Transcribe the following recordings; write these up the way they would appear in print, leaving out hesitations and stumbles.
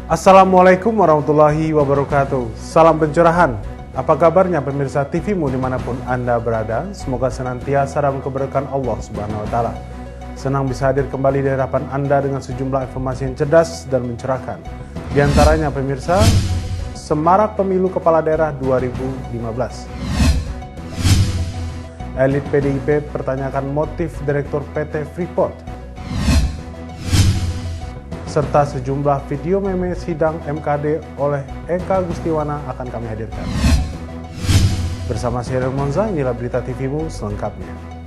Assalamualaikum warahmatullahi wabarakatuh. Salam pencerahan. Apa kabarnya pemirsa TVmu dimanapun Anda berada? Semoga senantiasa dalam keberkahan Allah Subhanahu Wa Taala. Senang bisa hadir kembali di hadapan Anda dengan sejumlah informasi yang cerdas dan mencerahkan. Di antaranya pemirsa, semarak pemilu kepala daerah 2015. Elit PDIP pertanyakan motif Direktur PT Freeport. Serta sejumlah video meme sidang MKD oleh Eka Gustiwana akan kami hadirkan. Bersama saya Monza, inilah berita TVmu selengkapnya.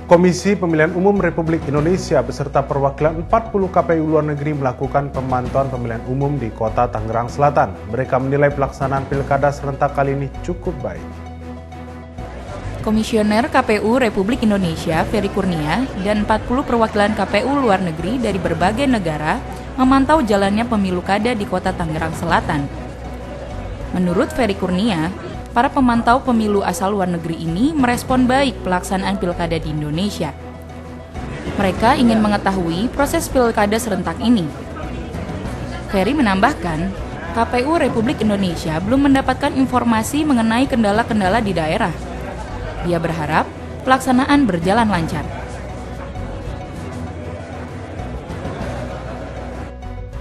Komisi Pemilihan Umum Republik Indonesia beserta perwakilan 40 KPU luar negeri melakukan pemantauan pemilihan umum di Kota Tangerang Selatan. Mereka menilai pelaksanaan pilkada serentak kali ini cukup baik. Komisioner KPU Republik Indonesia, Ferry Kurnia, dan 40 perwakilan KPU luar negeri dari berbagai negara memantau jalannya pemilu kada di Kota Tangerang Selatan. Menurut Ferry Kurnia, para pemantau pemilu asal luar negeri ini merespon baik pelaksanaan pilkada di Indonesia. Mereka ingin mengetahui proses pilkada serentak ini. Ferry menambahkan, KPU Republik Indonesia belum mendapatkan informasi mengenai kendala-kendala di daerah. Dia berharap pelaksanaan berjalan lancar.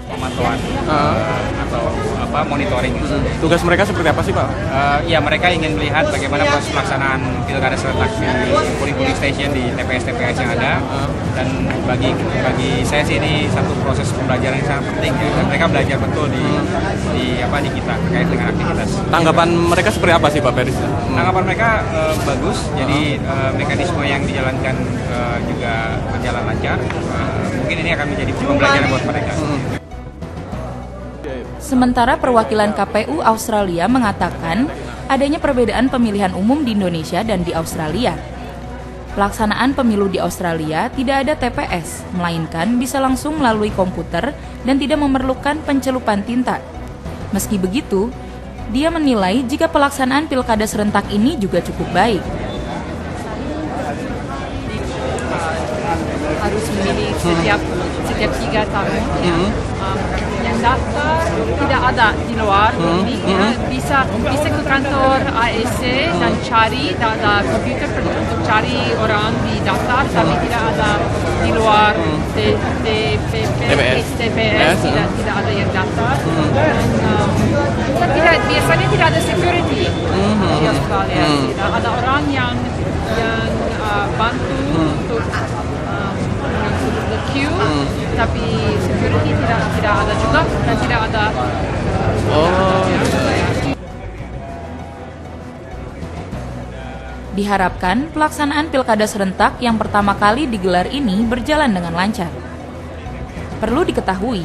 Pemantauan atau monitoring. Tugas mereka seperti apa sih, Pak? Ya, mereka ingin melihat bagaimana proses pelaksanaan pilkada serentak di polling station di TPS-TPS yang ada. Dan bagi saya sih ini satu proses pembelajaran yang sangat penting ya. Dan mereka belajar betul di kita terkait dengan aktivitas. Tanggapan mereka seperti apa sih, Pak Peris? Tanggapan mereka bagus. Jadi mekanisme yang dijalankan juga berjalan lancar. Mungkin ini akan menjadi pembelajaran buat mereka. Sementara perwakilan KPU Australia mengatakan adanya perbedaan pemilihan umum di Indonesia dan di Australia. Pelaksanaan pemilu di Australia tidak ada TPS, melainkan bisa langsung melalui komputer dan tidak memerlukan pencelupan tinta. Meski begitu, dia menilai jika pelaksanaan pilkada serentak ini juga cukup baik. Harus memilih setiap 3 tahun yang daftar tidak ada di luar bisa ke kantor ASC dan cari, ada komputer untuk cari orang di daftar, tapi tidak ada di luar TPS tidak ada yang daftar. Dan biasanya tidak ada security di Australia. Tidak ada orang yang bantu untuk the queue, tapi security tidak ada juga dan tidak ada. Diharapkan pelaksanaan pilkada serentak yang pertama kali digelar ini berjalan dengan lancar. Perlu diketahui,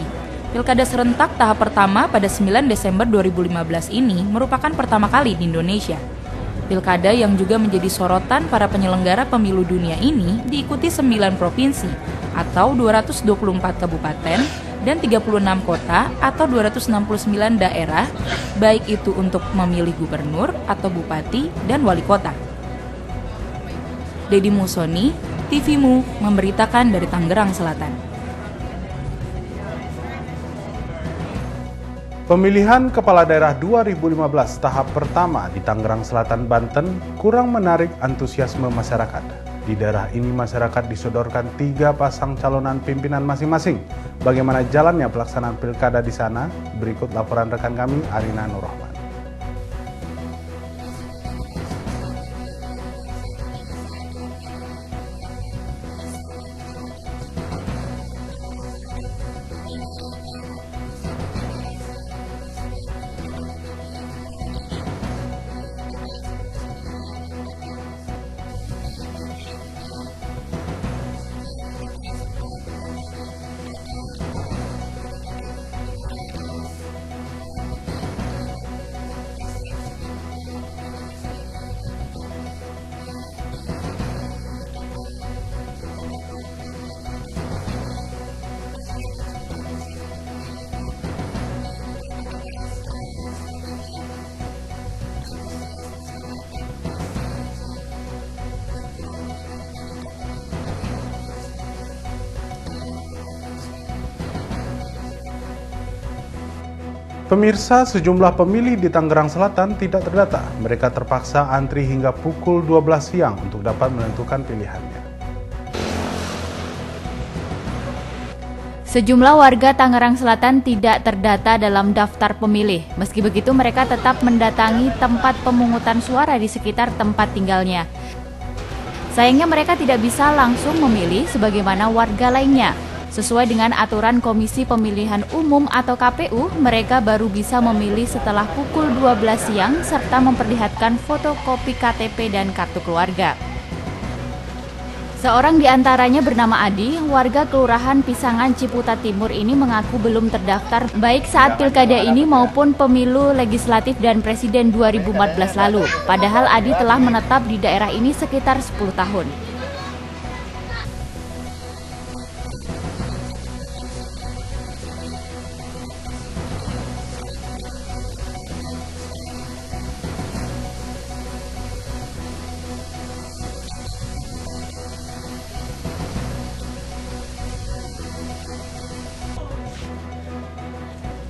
pilkada serentak tahap pertama pada 9 Desember 2015 ini merupakan pertama kali di Indonesia. Pilkada yang juga menjadi sorotan para penyelenggara pemilu dunia ini diikuti 9 provinsi atau 224 kabupaten dan 36 kota atau 269 daerah, baik itu untuk memilih gubernur atau bupati dan wali kota. Dedi Musoni, TVmu memberitakan dari Tangerang Selatan. Pemilihan Kepala Daerah 2015 tahap pertama di Tangerang Selatan, Banten kurang menarik antusiasme masyarakat. Di daerah ini masyarakat disodorkan 3 pasang calonan pimpinan masing-masing. Bagaimana jalannya pelaksanaan pilkada di sana? Berikut laporan rekan kami, Arina Nurrahman. Pemirsa, sejumlah pemilih di Tangerang Selatan tidak terdata. Mereka terpaksa antri hingga pukul 12 siang untuk dapat menentukan pilihannya. Sejumlah warga Tangerang Selatan tidak terdata dalam daftar pemilih. Meski begitu, mereka tetap mendatangi tempat pemungutan suara di sekitar tempat tinggalnya. Sayangnya mereka tidak bisa langsung memilih sebagaimana warga lainnya. Sesuai dengan aturan Komisi Pemilihan Umum atau KPU, mereka baru bisa memilih setelah pukul 12 siang serta memperlihatkan fotokopi KTP dan kartu keluarga. Seorang di antaranya bernama Adi, warga Kelurahan Pisangan Ciputat Timur ini mengaku belum terdaftar baik saat pilkada ini maupun pemilu legislatif dan presiden 2014 lalu. Padahal Adi telah menetap di daerah ini sekitar 10 tahun.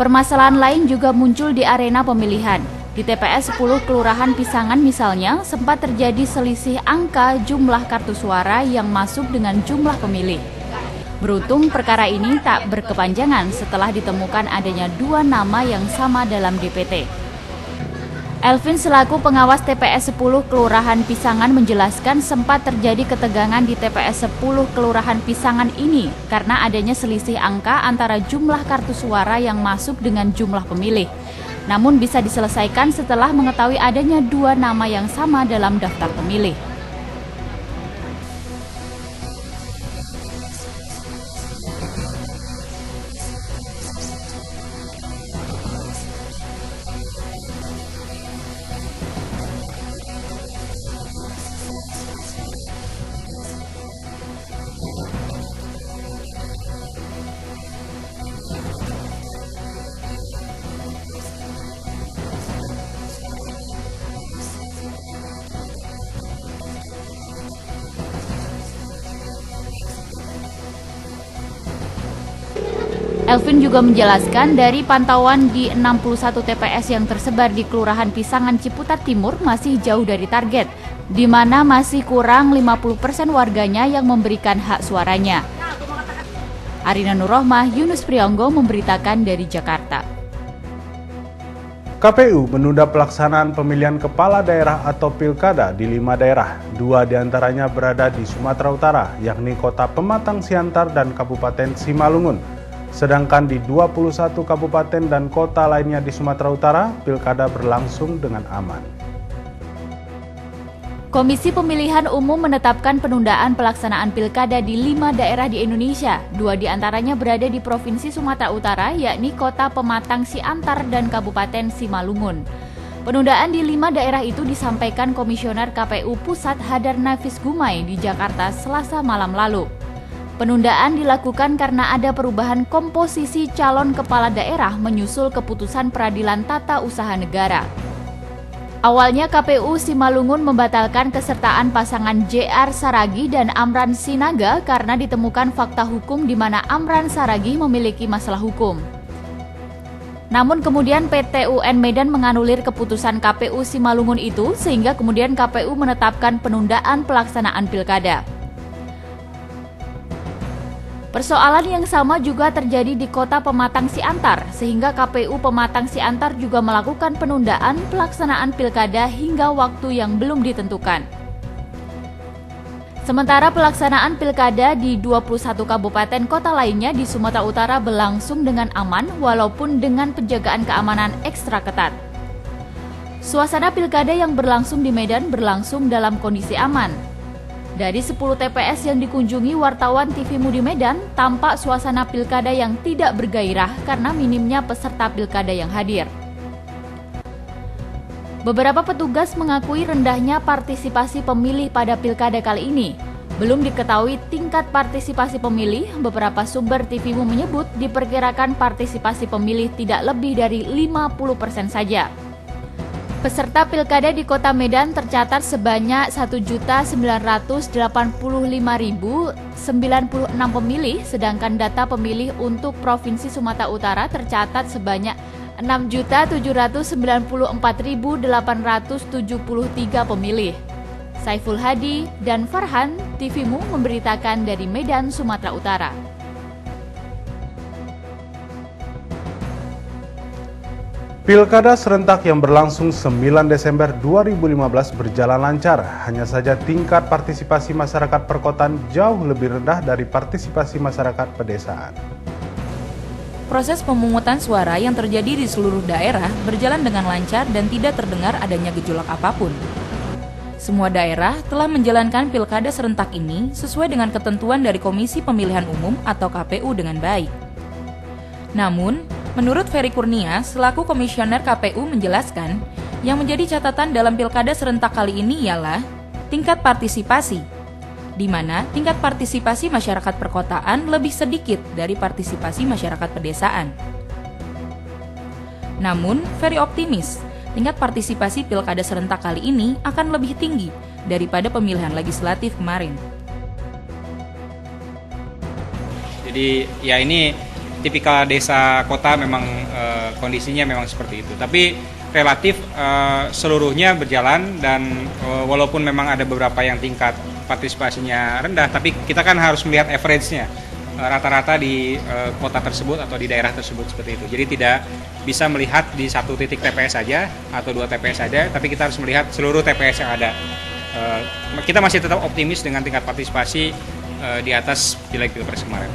Permasalahan lain juga muncul di arena pemilihan. Di TPS 10 Kelurahan Pisangan misalnya, sempat terjadi selisih angka jumlah kartu suara yang masuk dengan jumlah pemilih. Beruntung perkara ini tak berkepanjangan setelah ditemukan adanya 2 nama yang sama dalam DPT. Elvin selaku pengawas TPS 10 Kelurahan Pisangan menjelaskan sempat terjadi ketegangan di TPS 10 Kelurahan Pisangan ini karena adanya selisih angka antara jumlah kartu suara yang masuk dengan jumlah pemilih. Namun bisa diselesaikan setelah mengetahui adanya 2 nama yang sama dalam daftar pemilih. Elvin juga menjelaskan dari pantauan di 61 TPS yang tersebar di Kelurahan Pisangan Ciputat Timur masih jauh dari target, di mana masih kurang 50% warganya yang memberikan hak suaranya. Arina Nurrohmah, Yunus Prionggo memberitakan dari Jakarta. KPU menunda pelaksanaan pemilihan kepala daerah atau pilkada di 5 daerah. 2 diantaranya berada di Sumatera Utara, yakni Kota Pematang Siantar dan Kabupaten Simalungun. Sedangkan di 21 kabupaten dan kota lainnya di Sumatera Utara, pilkada berlangsung dengan aman. Komisi Pemilihan Umum menetapkan penundaan pelaksanaan pilkada di 5 daerah di Indonesia. 2 diantaranya berada di Provinsi Sumatera Utara, yakni Kota Pematang Siantar dan Kabupaten Simalungun. Penundaan di 5 daerah itu disampaikan Komisioner KPU Pusat Hadar Nafis Gumai di Jakarta Selasa malam lalu. Penundaan dilakukan karena ada perubahan komposisi calon kepala daerah menyusul keputusan Peradilan Tata Usaha Negara. Awalnya KPU Simalungun membatalkan kesertaan pasangan JR Saragi dan Amran Sinaga karena ditemukan fakta hukum di mana Amran Saragi memiliki masalah hukum. Namun kemudian PT UN Medan menganulir keputusan KPU Simalungun itu sehingga kemudian KPU menetapkan penundaan pelaksanaan pilkada. Persoalan yang sama juga terjadi di Kota Pematang Siantar, sehingga KPU Pematang Siantar juga melakukan penundaan pelaksanaan pilkada hingga waktu yang belum ditentukan. Sementara pelaksanaan pilkada di 21 kabupaten kota lainnya di Sumatera Utara berlangsung dengan aman walaupun dengan penjagaan keamanan ekstra ketat. Suasana pilkada yang berlangsung di Medan berlangsung dalam kondisi aman. Dari 10 TPS yang dikunjungi wartawan TV Mudi Medan, tampak suasana pilkada yang tidak bergairah karena minimnya peserta pilkada yang hadir. Beberapa petugas mengakui rendahnya partisipasi pemilih pada pilkada kali ini. Belum diketahui tingkat partisipasi pemilih, beberapa sumber TVMU menyebut diperkirakan partisipasi pemilih tidak lebih dari 50% saja. Peserta pilkada di Kota Medan tercatat sebanyak 1.985.096 pemilih, sedangkan data pemilih untuk Provinsi Sumatera Utara tercatat sebanyak 6.794.873 pemilih. Saiful Hadi dan Farhan, TVMU memberitakan dari Medan, Sumatera Utara. Pilkada serentak yang berlangsung 9 Desember 2015 berjalan lancar, hanya saja tingkat partisipasi masyarakat perkotaan jauh lebih rendah dari partisipasi masyarakat pedesaan. Proses pemungutan suara yang terjadi di seluruh daerah berjalan dengan lancar dan tidak terdengar adanya gejolak apapun. Semua daerah telah menjalankan pilkada serentak ini sesuai dengan ketentuan dari Komisi Pemilihan Umum atau KPU dengan baik. Namun, menurut Ferry Kurnia selaku Komisioner KPU menjelaskan, yang menjadi catatan dalam pilkada serentak kali ini ialah tingkat partisipasi, di mana tingkat partisipasi masyarakat perkotaan lebih sedikit dari partisipasi masyarakat pedesaan. Namun, Ferry optimis, tingkat partisipasi pilkada serentak kali ini akan lebih tinggi daripada pemilihan legislatif kemarin. Jadi ya ini tipikal desa kota memang kondisinya memang seperti itu. Tapi relatif seluruhnya berjalan dan walaupun memang ada beberapa yang tingkat partisipasinya rendah, tapi kita kan harus melihat average-nya, rata-rata di kota tersebut atau di daerah tersebut seperti itu. Jadi tidak bisa melihat di satu titik TPS saja atau 2 TPS saja, tapi kita harus melihat seluruh TPS yang ada. Kita masih tetap optimis dengan tingkat partisipasi di atas pileg pilpres kemarin.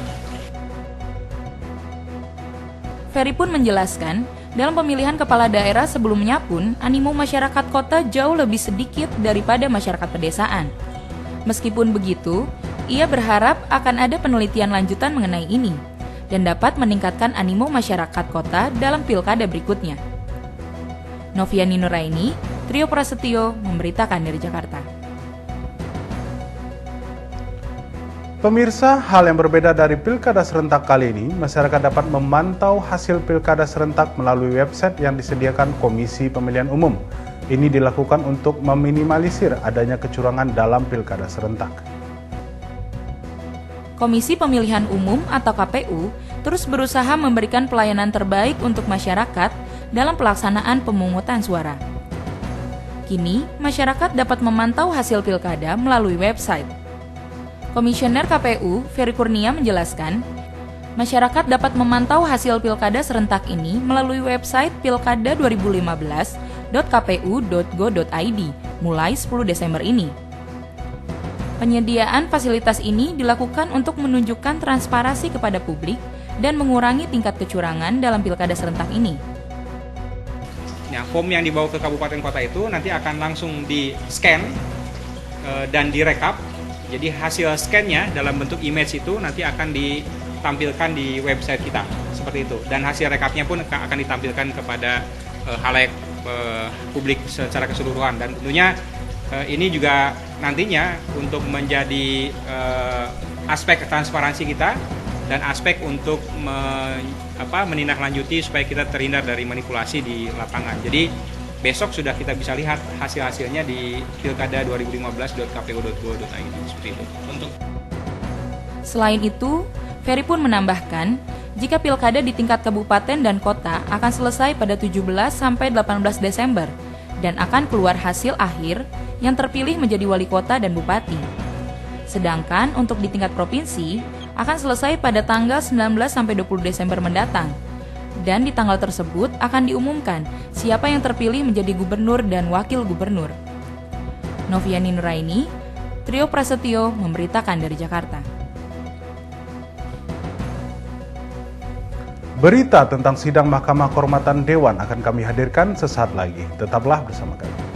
Ferry pun menjelaskan, dalam pemilihan kepala daerah sebelumnya pun, animo masyarakat kota jauh lebih sedikit daripada masyarakat pedesaan. Meskipun begitu, ia berharap akan ada penelitian lanjutan mengenai ini dan dapat meningkatkan animo masyarakat kota dalam pilkada berikutnya. Noviani Nuraini, Trio Prasetyo memberitakan dari Jakarta. Pemirsa, hal yang berbeda dari pilkada serentak kali ini, masyarakat dapat memantau hasil pilkada serentak melalui website yang disediakan Komisi Pemilihan Umum. Ini dilakukan untuk meminimalisir adanya kecurangan dalam pilkada serentak. Komisi Pemilihan Umum atau KPU terus berusaha memberikan pelayanan terbaik untuk masyarakat dalam pelaksanaan pemungutan suara. Kini, masyarakat dapat memantau hasil pilkada melalui website. Komisioner KPU, Ferry Kurnia menjelaskan, masyarakat dapat memantau hasil pilkada serentak ini melalui website pilkada2015.kpu.go.id mulai 10 Desember ini. Penyediaan fasilitas ini dilakukan untuk menunjukkan transparansi kepada publik dan mengurangi tingkat kecurangan dalam pilkada serentak ini. Nah, form yang dibawa ke kabupaten kota itu nanti akan langsung di-scan dan direkap. Jadi hasil scan-nya dalam bentuk image itu nanti akan ditampilkan di website kita, seperti itu. Dan hasil rekapnya pun akan ditampilkan kepada halayak publik secara keseluruhan. Dan tentunya ini juga nantinya untuk menjadi aspek transparansi kita dan aspek untuk menindaklanjuti supaya kita terhindar dari manipulasi di lapangan. Jadi besok sudah kita bisa lihat hasil-hasilnya di pilkada2015.kpu.go.id seperti itu. Selain itu, Ferry pun menambahkan, jika pilkada di tingkat kabupaten dan kota akan selesai pada 17 sampai 18 Desember dan akan keluar hasil akhir yang terpilih menjadi wali kota dan bupati. Sedangkan untuk di tingkat provinsi akan selesai pada tanggal 19 sampai 20 Desember mendatang. Dan di tanggal tersebut akan diumumkan siapa yang terpilih menjadi gubernur dan wakil gubernur. Noviani Nuraini, Trio Prasetyo memberitakan dari Jakarta. Berita tentang sidang Mahkamah Kehormatan Dewan akan kami hadirkan sesaat lagi. Tetaplah bersama kami.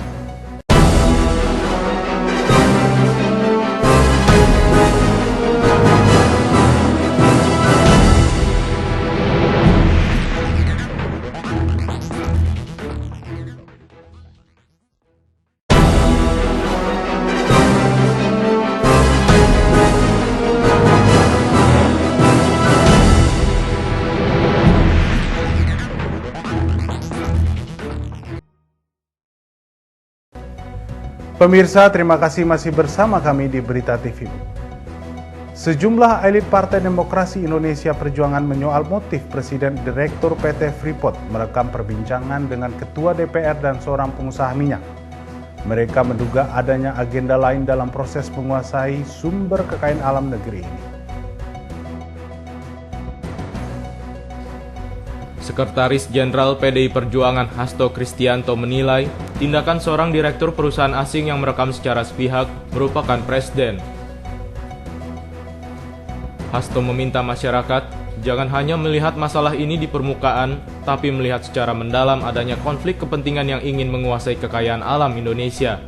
Pemirsa, terima kasih masih bersama kami di Berita TV. Sejumlah elit Partai Demokrasi Indonesia Perjuangan menyoal motif Presiden Direktur PT Freeport merekam perbincangan dengan Ketua DPR dan seorang pengusaha minyak. Mereka menduga adanya agenda lain dalam proses menguasai sumber kekayaan alam negeri ini. Sekretaris Jenderal PDI Perjuangan Hasto Kristianto menilai tindakan seorang direktur perusahaan asing yang merekam secara sepihak merupakan presiden. Hasto meminta masyarakat jangan hanya melihat masalah ini di permukaan, tapi melihat secara mendalam adanya konflik kepentingan yang ingin menguasai kekayaan alam Indonesia.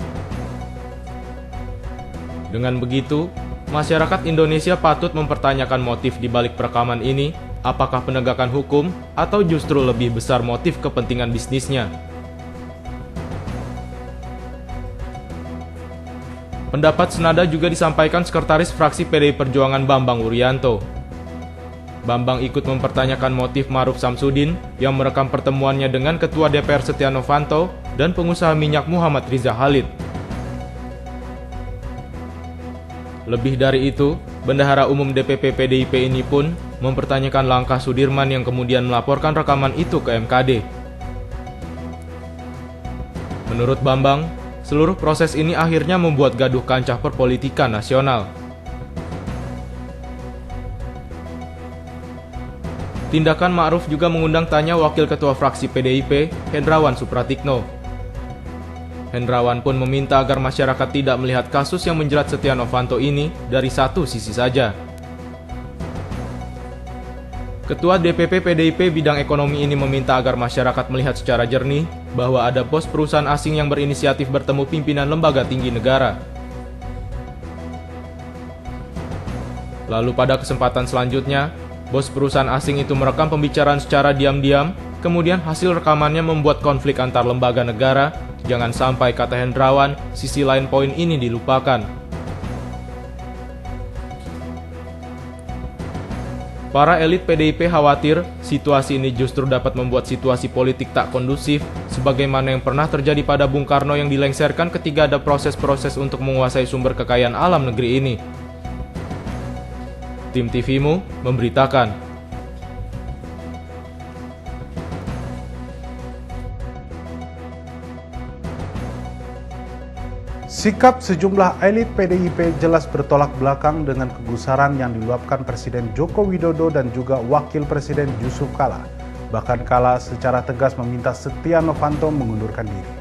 Dengan begitu, masyarakat Indonesia patut mempertanyakan motif di balik perekaman ini, apakah penegakan hukum atau justru lebih besar motif kepentingan bisnisnya. Pendapat senada juga disampaikan Sekretaris Fraksi PDI Perjuangan Bambang Wuryanto. Bambang ikut mempertanyakan motif Ma'ruf Samsudin yang merekam pertemuannya dengan Ketua DPR Setia Novanto dan pengusaha minyak Muhammad Riza Khalid. Lebih dari itu, Bendahara Umum DPP PDIP ini pun mempertanyakan langkah Sudirman yang kemudian melaporkan rekaman itu ke MKD. Menurut Bambang, seluruh proses ini akhirnya membuat gaduh kancah perpolitikan nasional. Tindakan Ma'ruf juga mengundang tanya Wakil Ketua Fraksi PDIP, Hendrawan Supratikno. Hendrawan pun meminta agar masyarakat tidak melihat kasus yang menjerat Setia Novanto ini dari satu sisi saja. Ketua DPP PDIP bidang ekonomi ini meminta agar masyarakat melihat secara jernih bahwa ada bos perusahaan asing yang berinisiatif bertemu pimpinan lembaga tinggi negara. Lalu pada kesempatan selanjutnya, bos perusahaan asing itu merekam pembicaraan secara diam-diam, kemudian hasil rekamannya membuat konflik antar lembaga negara. Jangan sampai, kata Hendrawan, sisi lain poin ini dilupakan. Para elit PDIP khawatir situasi ini justru dapat membuat situasi politik tak kondusif, sebagaimana yang pernah terjadi pada Bung Karno yang dilengsarkan ketika ada proses-proses untuk menguasai sumber kekayaan alam negeri ini. Tim TVMU memberitakan. Sikap sejumlah elit PDIP jelas bertolak belakang dengan kegusaran yang diluapkan Presiden Joko Widodo dan juga Wakil Presiden Yusuf Kala. Bahkan Kala secara tegas meminta Setia Novanto mengundurkan diri.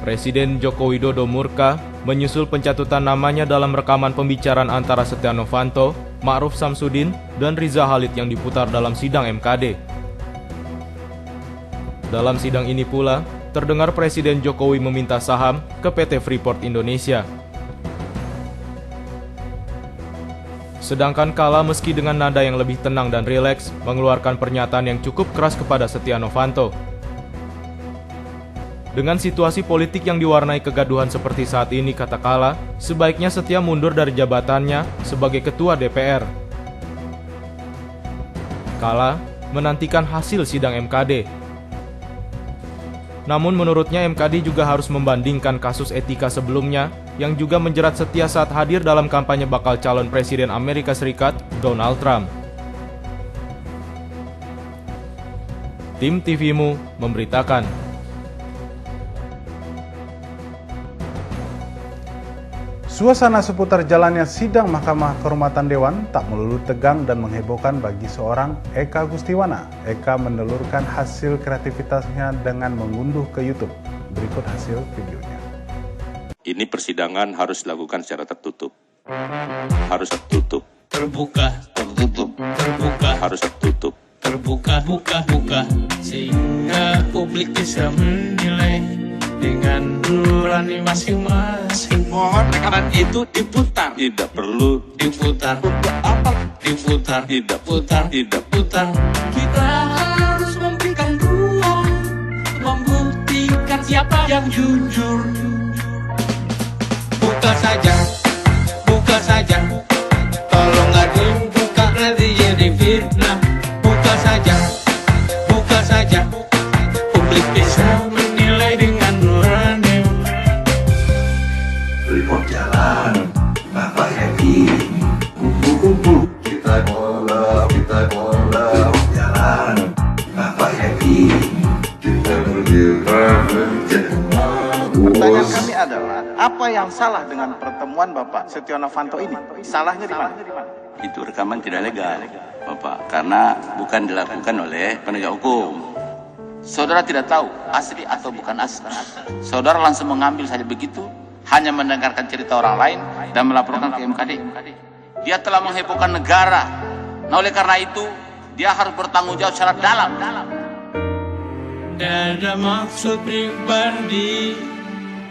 Presiden Joko Widodo murka menyusul pencatutan namanya dalam rekaman pembicaraan antara Setia Novanto, Ma'ruf Samsudin, dan Riza Khalid yang diputar dalam sidang MKD. Dalam sidang ini pula, terdengar Presiden Jokowi meminta saham ke PT Freeport Indonesia. Sedangkan Kala meski dengan nada yang lebih tenang dan rileks, mengeluarkan pernyataan yang cukup keras kepada Setia Novanto. Dengan situasi politik yang diwarnai kegaduhan seperti saat ini, kata Kala, sebaiknya Setia mundur dari jabatannya sebagai Ketua DPR. Kala menantikan hasil sidang MKD. Namun menurutnya MKD juga harus membandingkan kasus etika sebelumnya yang juga menjerat Setia saat hadir dalam kampanye bakal calon Presiden Amerika Serikat, Donald Trump. Tim TVMU memberitakan. Suasana seputar jalannya sidang Mahkamah Kehormatan Dewan tak melulu tegang dan menghebohkan bagi seorang Eka Gustiwana. Eka menelurkan hasil kreativitasnya dengan mengunduh ke YouTube. Berikut hasil videonya. Ini persidangan harus dilakukan secara tertutup. Harus tertutup. Terbuka, tertutup, terbuka, Harus tertutup. terbuka, buka, sehingga publik bisa menilai dengan nurani masing-masing. Mohon rekaman itu diputar. Tidak perlu Diputar. Untuk apa? Diputar. Tidak. Putar. Tidak. Putar. Kita harus memberikan ruang, membuktikan siapa yang jujur. Buka saja. Buka saja. Tolong nggak dibuka, nanti jadi fitnah. Buka saja. Buka saja. Publik bisa menilai dengan nurani. Freeport jalan. Apa yang salah dengan pertemuan Bapak Setia Novanto ini? Salahnya di mana? Itu rekaman tidak legal, Bapak, karena bukan dilakukan oleh penegak hukum. Saudara tidak tahu asli atau bukan asli. Saudara langsung mengambil saja begitu, hanya mendengarkan cerita orang lain dan melaporkan ke MKD. Dia telah menghebohkan negara. Nah, oleh karena itu, dia harus bertanggung jawab secara dalam. Tidak ada maksud pribadi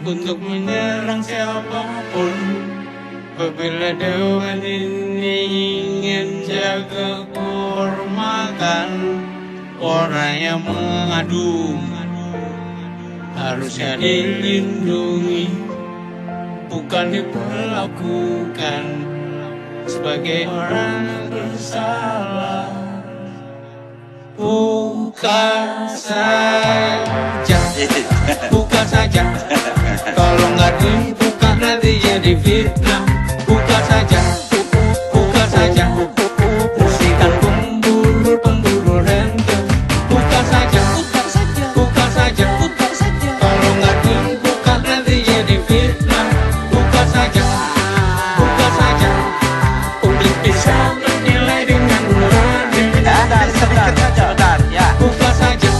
untuk menyerang siapapun. Apabila Dewan ini ingin jaga kehormatan orang yang mengadu, harusnya dilindungi, bukan diperlakukan sebagai orang bersalah. Buka saja, buka saja. Kalau nggak dibuka nanti jadi fitnah. Buka saja, buka saja. Bersihkan pemburu rente. Buka saja, buka saja. Kalau nggak dibuka nanti jadi fitnah. Buka saja, buka saja. Publik bisa menilai dengan nurani. Sedikit saja, ya. Buka saja.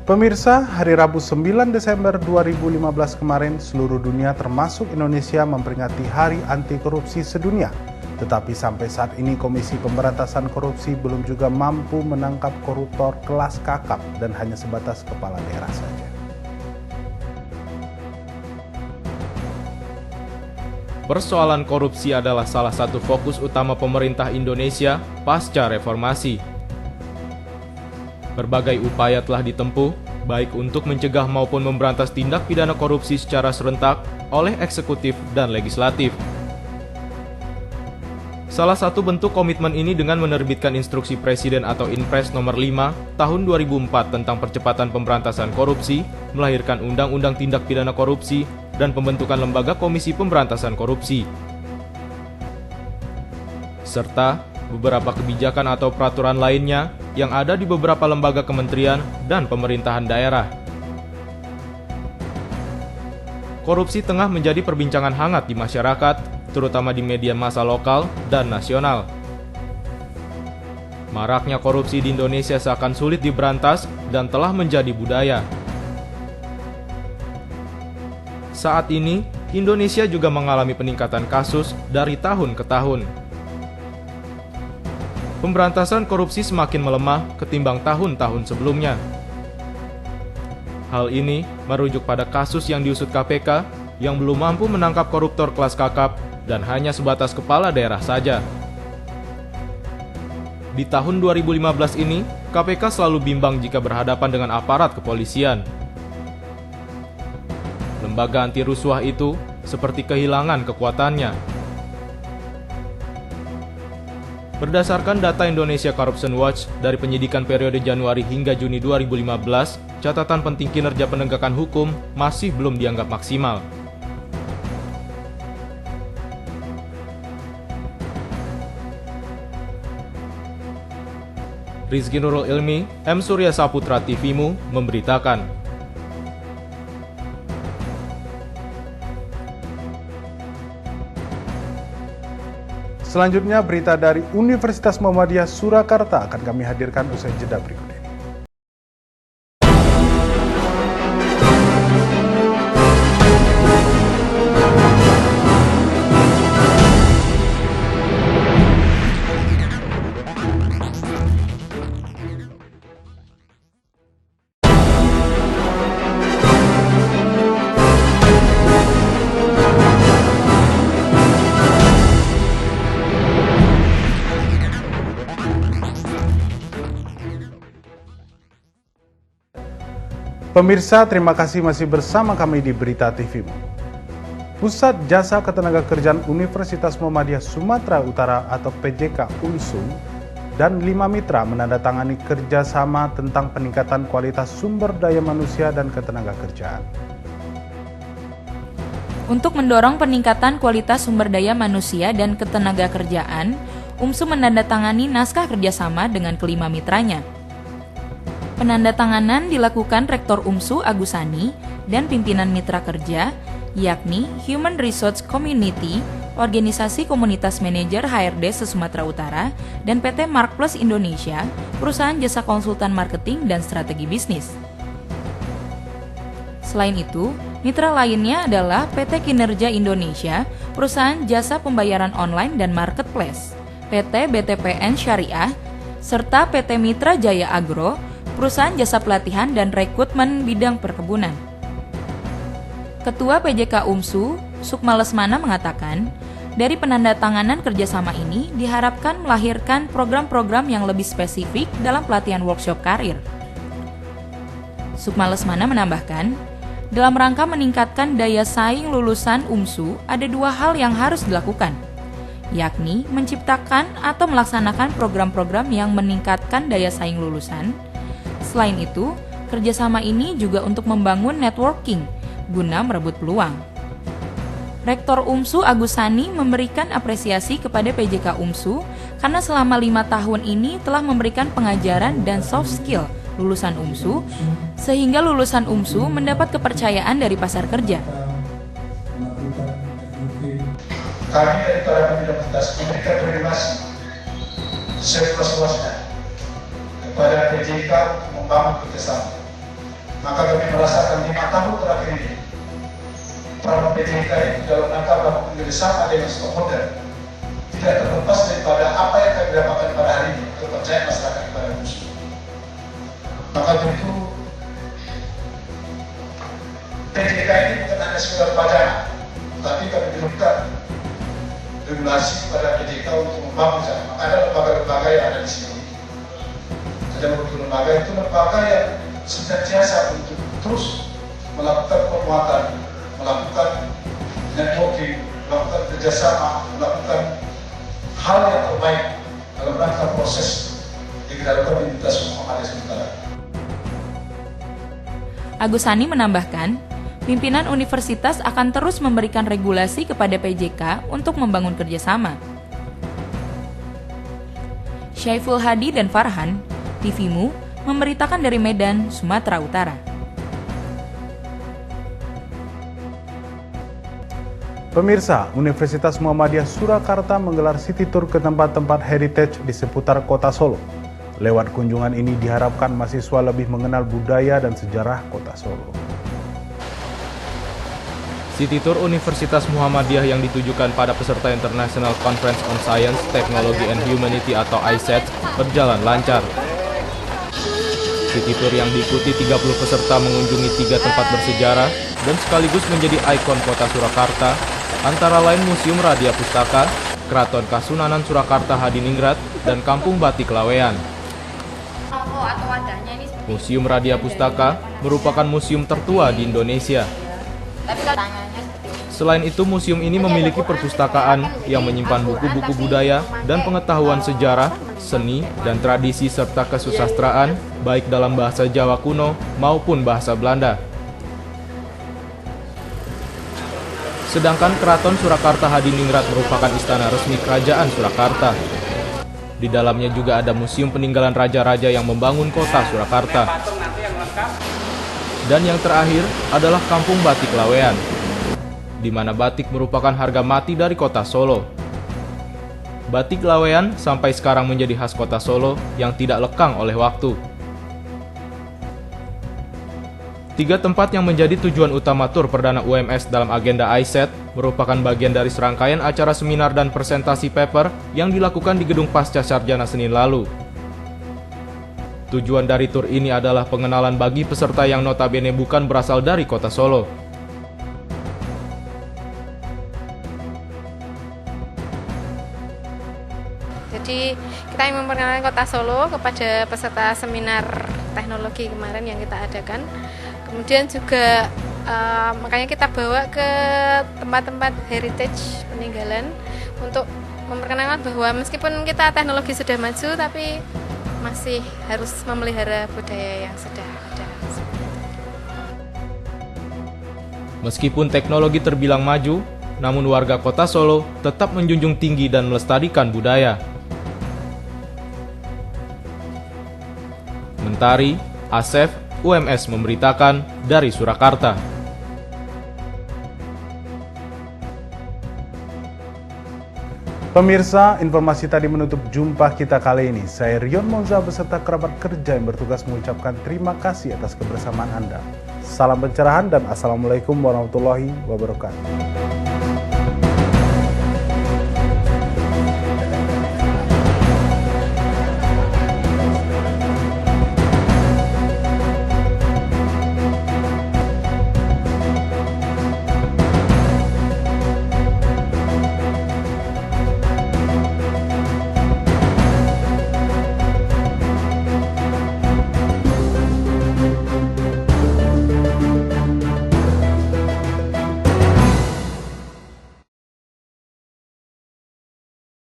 Pemirsa, hari Rabu 9 Desember 2015 kemarin, seluruh dunia termasuk Indonesia memperingati Hari Anti Korupsi Sedunia. Tetapi sampai saat ini Komisi Pemberantasan Korupsi belum juga mampu menangkap koruptor kelas kakap dan hanya sebatas kepala daerah saja. Persoalan korupsi adalah salah satu fokus utama pemerintah Indonesia pasca reformasi. Berbagai upaya telah ditempuh, baik untuk mencegah maupun memberantas tindak pidana korupsi secara serentak oleh eksekutif dan legislatif. Salah satu bentuk komitmen ini dengan menerbitkan Instruksi Presiden atau Inpres nomor 5 tahun 2004 tentang percepatan pemberantasan korupsi, melahirkan Undang-Undang Tindak Pidana Korupsi, dan pembentukan Lembaga Komisi Pemberantasan Korupsi. Serta beberapa kebijakan atau peraturan lainnya yang ada di beberapa lembaga kementerian dan pemerintahan daerah. Korupsi tengah menjadi perbincangan hangat di masyarakat, terutama di media massa lokal dan nasional. Maraknya korupsi di Indonesia seakan sulit diberantas dan telah menjadi budaya. Saat ini, Indonesia juga mengalami peningkatan kasus dari tahun ke tahun. Pemberantasan korupsi semakin melemah ketimbang tahun-tahun sebelumnya. Hal ini merujuk pada kasus yang diusut KPK yang belum mampu menangkap koruptor kelas kakap dan hanya sebatas kepala daerah saja. Di tahun 2015 ini, KPK selalu bimbang jika berhadapan dengan aparat kepolisian. Lembaga anti rusuh itu seperti kehilangan kekuatannya. Berdasarkan data Indonesia Corruption Watch dari penyidikan periode Januari hingga Juni 2015, catatan penting kinerja penegakan hukum masih belum dianggap maksimal. Rizky Nurul Ilmi, M. Surya Saputra TVmu memberitakan. Selanjutnya, berita dari Universitas Muhammadiyah Surakarta akan kami hadirkan usai jeda berikut ini. Pemirsa, terima kasih masih bersama kami di Berita TVmu. Pusat Jasa Ketenagakerjaan Universitas Muhammadiyah Sumatera Utara atau PJK UNSUM dan 5 mitra menandatangani kerjasama tentang peningkatan kualitas sumber daya manusia dan ketenagakerjaan. Untuk mendorong peningkatan kualitas sumber daya manusia dan ketenagakerjaan, UNSUM menandatangani naskah kerjasama dengan kelima mitranya. Penandatanganan dilakukan Rektor UMSU Agusani dan pimpinan mitra kerja, yakni Human Resource Community, Organisasi Komunitas Manajer HRD se-Sumatera Utara, dan PT Markplus Indonesia, perusahaan jasa konsultan marketing dan strategi bisnis. Selain itu, mitra lainnya adalah PT Kinerja Indonesia, perusahaan jasa pembayaran online dan marketplace, PT BTPN Syariah, serta PT Mitra Jaya Agro, perusahaan jasa pelatihan dan rekrutmen bidang perkebunan. Ketua PJK UMSU, Sukma Lesmana mengatakan, dari penandatanganan kerjasama ini diharapkan melahirkan program-program yang lebih spesifik dalam pelatihan workshop karir. Sukma Lesmana menambahkan, dalam rangka meningkatkan daya saing lulusan UMSU, ada 2 hal yang harus dilakukan, yakni menciptakan atau melaksanakan program-program yang meningkatkan daya saing lulusan. Selain itu, kerjasama ini juga untuk membangun networking guna merebut peluang. Rektor UMSU Agusani memberikan apresiasi kepada PJK UMSU karena selama 5 tahun ini telah memberikan pengajaran dan soft skill lulusan UMSU, sehingga lulusan UMSU mendapat kepercayaan dari pasar kerja. Kami dari para universitas memberikan terima kasih seluas-luasnya kepada PJK membangun kerjasama. Maka kami merasakan 5 tahun terakhir ini peran PJK itu dalam rangka membangun kerjasama dengan stakeholder tidak terlepas daripada apa yang kami dapatkan pada hari ini, kepercayaan masyarakat kepada UMSU. Maka tentu PJK ini bukan hanya sekedar wacana, tapi kami berikan regulasi pada PJK untuk membangun sana. Maka ada lembaga-lembaga yang ada di sini. Ada beberapa lembaga itu lembaga yang senantiasa untuk terus melakukan penguatan, melakukan networking, melakukan kerjasama, melakukan hal yang terbaik dalam rangka proses yang dilakukan di Universitas Muhammadiyah Nusantara. Agusani menambahkan, pimpinan universitas akan terus memberikan regulasi kepada PJK untuk membangun kerjasama. Syaiful Hadi dan Farhan, TVMU, memberitakan dari Medan, Sumatera Utara. Pemirsa, Universitas Muhammadiyah Surakarta menggelar city tour ke tempat-tempat heritage di seputar kota Solo. Lewat kunjungan ini diharapkan mahasiswa lebih mengenal budaya dan sejarah kota Solo. City Tour Universitas Muhammadiyah yang ditujukan pada peserta International Conference on Science, Technology and Humanity atau ICET berjalan lancar. City Tour yang diikuti 30 peserta mengunjungi 3 tempat bersejarah dan sekaligus menjadi ikon kota Surakarta, antara lain Museum Radia Pustaka, Keraton Kasunanan Surakarta Hadiningrat, dan Kampung Batik Laweyan. Museum Radia Pustaka merupakan museum tertua di Indonesia. Selain itu, museum ini memiliki perpustakaan yang menyimpan buku-buku budaya dan pengetahuan sejarah, seni, dan tradisi serta kesusastraan, baik dalam bahasa Jawa kuno maupun bahasa Belanda. Sedangkan Keraton Surakarta Hadiningrat merupakan istana resmi Kerajaan Surakarta. Di dalamnya juga ada museum peninggalan raja-raja yang membangun kota Surakarta. Dan yang terakhir adalah Kampung Batik Laweyan, di mana batik merupakan harga mati dari kota Solo. Batik Laweyan sampai sekarang menjadi khas kota Solo yang tidak lekang oleh waktu. 3 tempat yang menjadi tujuan utama tur perdana UMS dalam agenda ICET merupakan bagian dari serangkaian acara seminar dan presentasi paper yang dilakukan di Gedung Pasca Sarjana Senin lalu. Tujuan dari tur ini adalah pengenalan bagi peserta yang notabene bukan berasal dari kota Solo. Jadi kita ingin memperkenalkan kota Solo kepada peserta seminar teknologi kemarin yang kita adakan. Kemudian juga makanya kita bawa ke tempat-tempat heritage peninggalan untuk memperkenalkan bahwa meskipun kita teknologi sudah maju, tapi masih harus memelihara budaya yang sudah ada. Meskipun teknologi terbilang maju, namun warga kota Solo tetap menjunjung tinggi dan melestarikan budaya. Mentari, Asef, UMS memberitakan dari Surakarta. Pemirsa, informasi tadi menutup jumpa kita kali ini. Saya Rion Monza beserta kerabat kerja yang bertugas mengucapkan terima kasih atas kebersamaan Anda. Salam pencerahan dan Assalamualaikum warahmatullahi wabarakatuh.